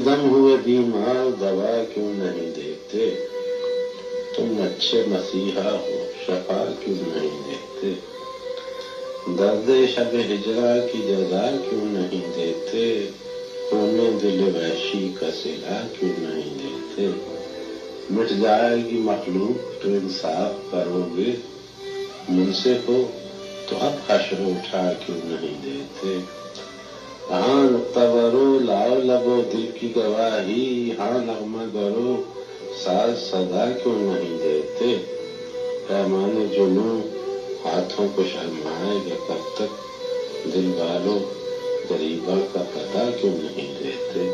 دم ہوئے بیمار دوا کیوں نہیں دیتے؟ تم اچھے مسیحا ہو شفا کیوں نہیں دیتے؟ درد شب ہجرا کی جزا کیوں نہیں دیتے؟ ہونے دل وحشی کا صلہ کیوں نہیں دیتے؟ مٹ جائے گی مخلوق تو انصاف کرو گے، منصف ہو تو اب حشر اٹھا کیوں نہیں دیتے؟ ہاں نقطہ برو لاؤ لبو دل کی گواہی، ہاں نغمہ گرو ساز صدا کیوں نہیں دیتے؟ پیمان جنوں ہاتھوں کو شرمائے گا کب تک، دل والو غریباں کا پتہ کیوں نہیں دیتے؟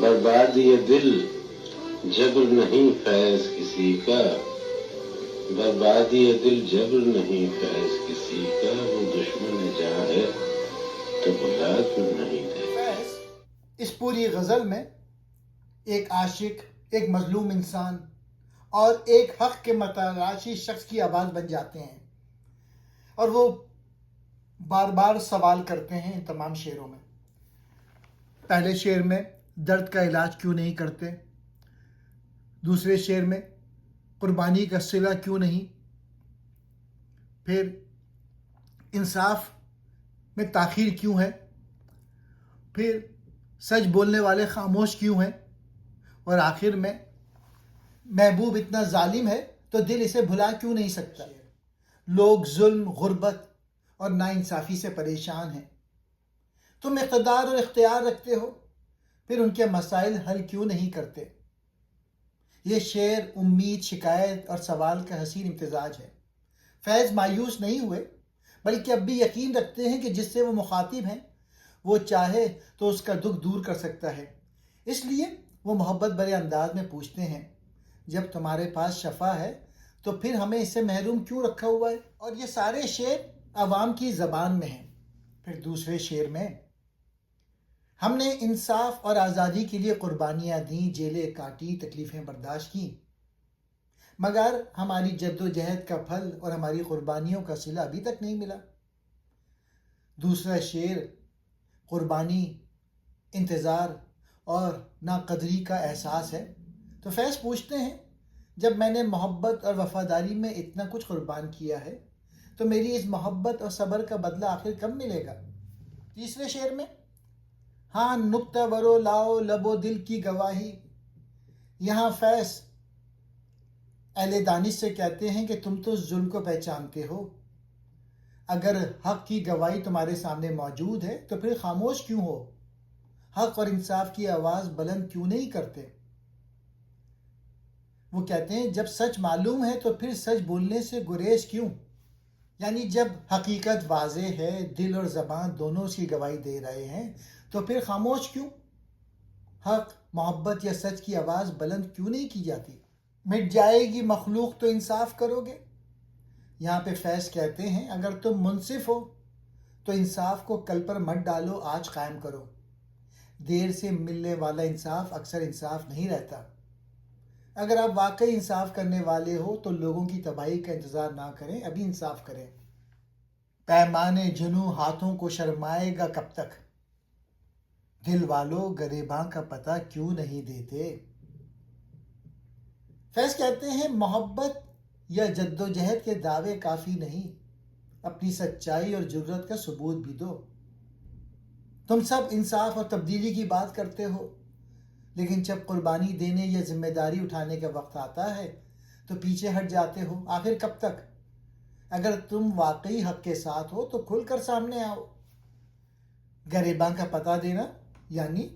بربادی دل جبر نہیں فیض کسی کا، بربادی دل جبر نہیں فیض کسی کا، وہ دشمن جاں ہے تو بلا کیوں نہیں دیتے؟ فیض اس پوری غزل میں ایک عاشق، ایک مظلوم انسان اور ایک حق کے متلاشی شخص کی آواز بن جاتے ہیں، اور وہ بار بار سوال کرتے ہیں ان تمام شعروں میں۔ پہلے شعر میں درد کا علاج کیوں نہیں کرتے، دوسرے شعر میں قربانی کا صلہ کیوں نہیں، پھر انصاف میں تاخیر کیوں ہے، پھر سچ بولنے والے خاموش کیوں ہیں، اور آخر میں محبوب اتنا ظالم ہے تو دل اسے بھلا کیوں نہیں سکتا۔ لوگ ظلم، غربت اور ناانصافی سے پریشان ہیں، تم اقتدار اور اختیار رکھتے ہو، پھر ان کے مسائل حل کیوں نہیں کرتے۔ یہ شعر امید، شکایت اور سوال کا حسین امتزاج ہے۔ فیض مایوس نہیں ہوئے، بلکہ اب بھی یقین رکھتے ہیں کہ جس سے وہ مخاطب ہیں وہ چاہے تو اس کا دکھ دور کر سکتا ہے۔ اس لیے وہ محبت بھرے انداز میں پوچھتے ہیں، جب تمہارے پاس شفا ہے تو پھر ہمیں اس سے محروم کیوں رکھا ہوا ہے؟ اور یہ سارے شعر عوام کی زبان میں ہیں۔ پھر دوسرے شعر میں، ہم نے انصاف اور آزادی کے لیے قربانیاں دیں، جیلیں کاٹی، تکلیفیں برداشت کی، مگر ہماری جد و جہد کا پھل اور ہماری قربانیوں کا صلہ ابھی تک نہیں ملا۔ دوسرا شعر قربانی، انتظار اور ناقدری کا احساس ہے۔ تو فیض پوچھتے ہیں، جب میں نے محبت اور وفاداری میں اتنا کچھ قربان کیا ہے تو میری اس محبت اور صبر کا بدلہ آخر کب ملے گا؟ تیسرے شعر میں، ہاں نکتہ برو لاؤ لبو دل کی گواہی، یہاں فیض اہل دانش سے کہتے ہیں کہ تم تو ظلم کو پہچانتے ہو، اگر حق کی گواہی تمہارے سامنے موجود ہے تو پھر خاموش کیوں ہو؟ حق اور انصاف کی آواز بلند کیوں نہیں کرتے؟ وہ کہتے ہیں جب سچ معلوم ہے تو پھر سچ بولنے سے گریز کیوں؟ یعنی جب حقیقت واضح ہے، دل اور زبان دونوں اس کی گواہی دے رہے ہیں تو پھر خاموش کیوں؟ حق، محبت یا سچ کی آواز بلند کیوں نہیں کی جاتی؟ مٹ جائے گی مخلوق تو انصاف کرو گے؟ یہاں پہ فیض کہتے ہیں اگر تم منصف ہو تو انصاف کو کل پر مت ڈالو، آج قائم کرو۔ دیر سے ملنے والا انصاف اکثر انصاف نہیں رہتا۔ اگر آپ واقعی انصاف کرنے والے ہو تو لوگوں کی تباہی کا انتظار نہ کریں، ابھی انصاف کریں۔ پیمان جنوں ہاتھوں کو شرمائے گا کب تک، دل والو گریباں کا پتہ کیوں نہیں دیتے؟ فیض کہتے ہیں محبت یا جد و جہد کے دعوے کافی نہیں، اپنی سچائی اور جرت کا ثبوت بھی دو۔ تم سب انصاف اور تبدیلی کی بات کرتے ہو، لیکن جب قربانی دینے یا ذمہ داری اٹھانے کا وقت آتا ہے تو پیچھے ہٹ جاتے ہو۔ آخر کب تک؟ اگر تم واقعی حق کے ساتھ ہو تو کھل کر سامنے آؤ۔ گریباں کا پتہ دینا یعنی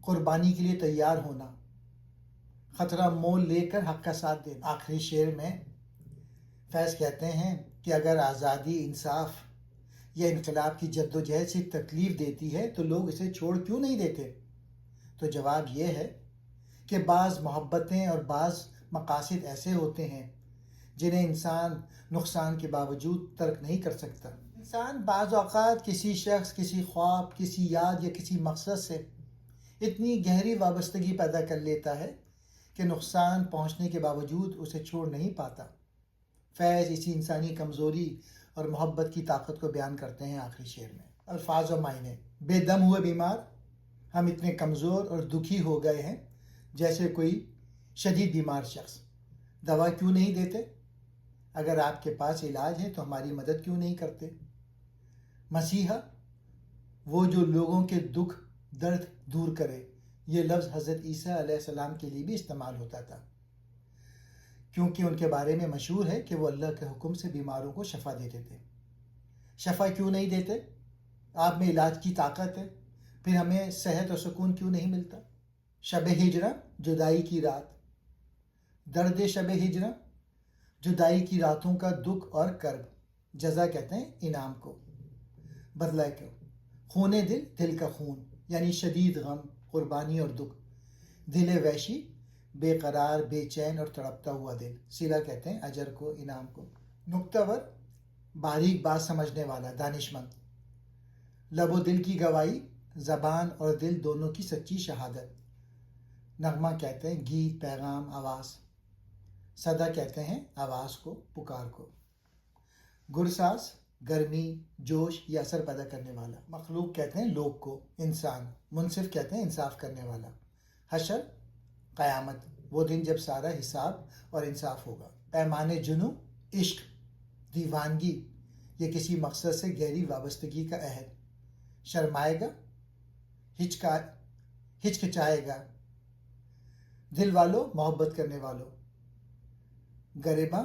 قربانی کے لیے تیار ہونا، خطرہ مول لے کر حق کا ساتھ دینا۔ آخری شعر میں فیض کہتے ہیں کہ اگر آزادی، انصاف یا انقلاب کی جد و جہد سے تکلیف دیتی ہے تو لوگ اسے چھوڑ کیوں نہیں دیتے؟ تو جواب یہ ہے کہ بعض محبتیں اور بعض مقاصد ایسے ہوتے ہیں جنہیں انسان نقصان کے باوجود ترک نہیں کر سکتا۔ انسان بعض اوقات کسی شخص، کسی خواب، کسی یاد یا کسی مقصد سے اتنی گہری وابستگی پیدا کر لیتا ہے کہ نقصان پہنچنے کے باوجود اسے چھوڑ نہیں پاتا۔ فیض اسی انسانی کمزوری اور محبت کی طاقت کو بیان کرتے ہیں آخری شعر میں۔ الفاظ و معنی، بے دم ہوئے بیمار ہم اتنے کمزور اور دکھی ہو گئے ہیں جیسے کوئی شدید بیمار شخص. دوا کیوں نہیں دیتے؟ اگر آپ کے پاس علاج ہے تو ہماری مدد کیوں نہیں کرتے؟ مسیحا، وہ جو لوگوں کے دکھ درد دور کرے، یہ لفظ حضرت عیسیٰ علیہ السلام کے لیے بھی استعمال ہوتا تھا، کیونکہ ان کے بارے میں مشہور ہے کہ وہ اللہ کے حکم سے بیماروں کو شفا دیتے تھے. شفا کیوں نہیں دیتے؟ آپ میں علاج کی طاقت ہے، پھر ہمیں صحت اور سکون کیوں نہیں ملتا؟ شب ہجرہ، جدائی کی رات. درد شب ہجرہ، جدائی کی راتوں کا دکھ اور کرب. جزا کہتے ہیں انعام کو، بدلہ کیوں. خون دل، دل کا خون یعنی شدید غم، قربانی اور دکھ. دل وحشی، بے قرار، بے چین اور تڑپتا ہوا دل. سلا کہتے ہیں اجر کو، انعام کو. نکتہ ور، باریک بات سمجھنے والا، دانشمند. لب و دل کی گواہی، زبان اور دل دونوں کی سچی شہادت. نغمہ کہتے ہیں گیت، پیغام، آواز. صدا کہتے ہیں آواز کو، پکار کو. گرساس، گرمی، جوش یا اثر پیدا کرنے والا. مخلوق کہتے ہیں لوگ کو، انسان. منصف کہتے ہیں انصاف کرنے والا. حشر، قیامت، وہ دن جب سارا حساب اور انصاف ہوگا. پیمان جنو، عشق، دیوانگی، یہ کسی مقصد سے گہری وابستگی کا عہد. شرمائے گا، ہچکچائے گا. دل والوں، محبت کرنے والوں. گریباں،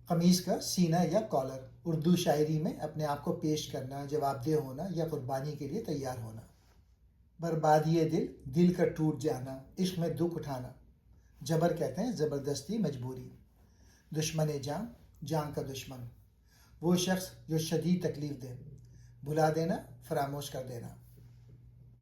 قمیص کا سینہ یا کالر. اردو شاعری میں اپنے آپ کو پیش کرنا، جواب دہ ہونا یا قربانی کے لیے تیار ہونا. بربادی دل، دل کا ٹوٹ جانا، عشق میں دکھ اٹھانا. جبر کہتے ہیں زبردستی، مجبوری. دشمن جان، جان کا دشمن، وہ شخص جو شدید تکلیف دے. بھلا دینا، فراموش کر دینا.